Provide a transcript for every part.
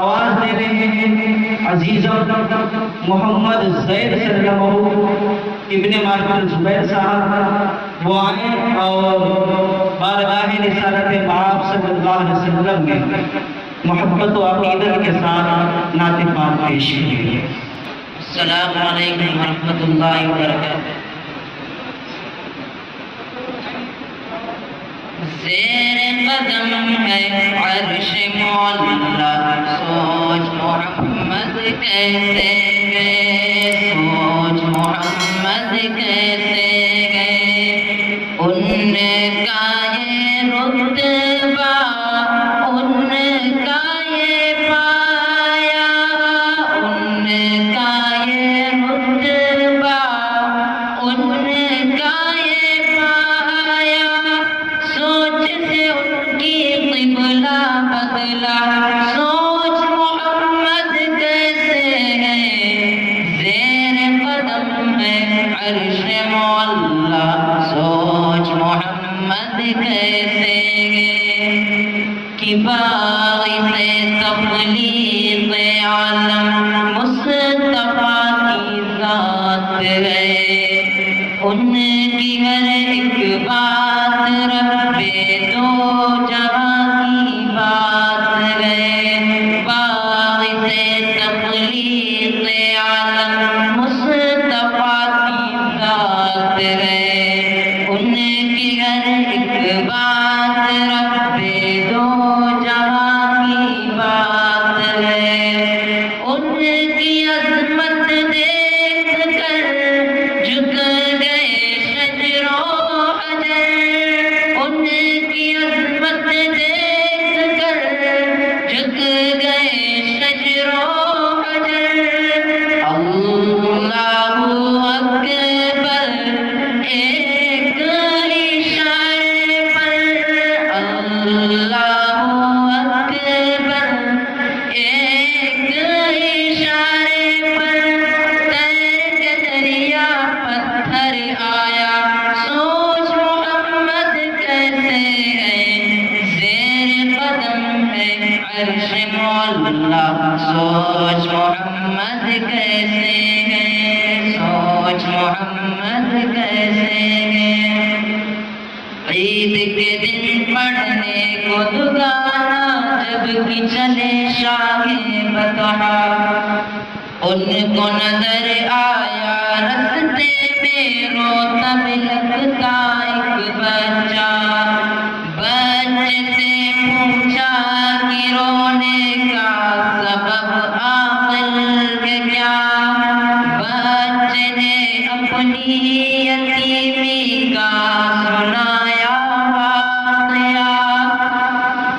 آواز دے رہے ہیں عزیزوں محمد زید صلی اللہ ابن مارکل زبیر صاحب وہ آئیں اور بارگاہ رسالت مآب صلی اللہ علیہ وسلم میں محبت و عقیدت کے ساتھ نعت پاک پیش کیجیے۔ السلام علیکم ورحمۃ اللہ وبرکاتہ۔ زیر قدم ہے عرش مولا، سوچ محمد کیسے گئے، سوچ محمد کیسے گئے، ان کا یہ رتبہ، ان کا یہ پایا، ان کا یہ رتبہ، ان کا یہ پایا، سوچ سے ان کی قبلہ بدلا، سوچ محمد کیسے ہے، زیر قدم ہے عرش مولا، سوچ محمد کیسے گئے، کہ باغ سے تخلیق عالم مصطفیٰ کی ذات گئے، ان کی ہر ایک بات رب دو جہاں کی بات گئے، باغ سے تخلیق عالم مصطفیٰ کی ذات گئے، ان کی ہر ایک بات رب دو جہاں کی بات گئے، ان کی عظمت دیکھ کر جھک گئے شجر و حجر، ان کی عظمت دیکھ کر جھک گئے شجر و حجر، اللہ اکبر ایک اشارے پر، اللہ اکبر ایک اشارے پر، تیر کے دریا پتھر آیا، سوچ محمد کیسے ہے، زیر قدم ہے عرش مولا، سوچ محمد کیسے ہے، سوچ محمد کیسے ہے، عید کے دن پڑھنے کو دگانا جب بھی چلے شاہ بطحا، ان کو نظر آیا رستے میں روتا لگتا ایک بچہ، بچے سے پوچھا کہ رونے کا سبب آخر کیا، بچے نے اپنی یتیمی کا سنایا واقعہ،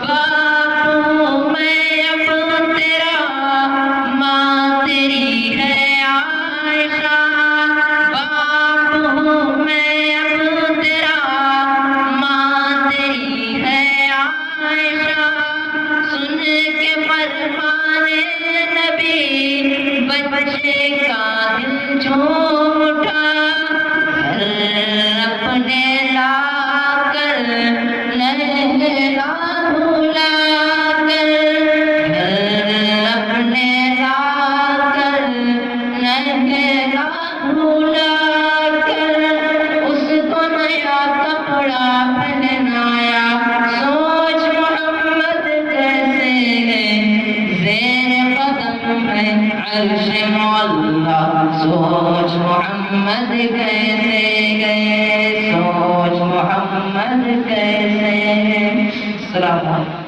باپو میں اب تیرا، ماں تیری ہے عائشہ، باپو میں اب تیرا، ماں تیری ہے عائشہ، سن کے فرمانے نبی بچے کا دل جھوم اٹھا، اپنے لا کر لیلا بھولا کر، اپنے لا کر لیلا بھولا کر، اس کو نیا کپڑا پہنایا، سوچ محمد کیسے ہے، زیر قدم ہے عرش مولا، سوچ محمد کیسے گئے، سوچ محمد کیسے ہے۔ السلام علیکم۔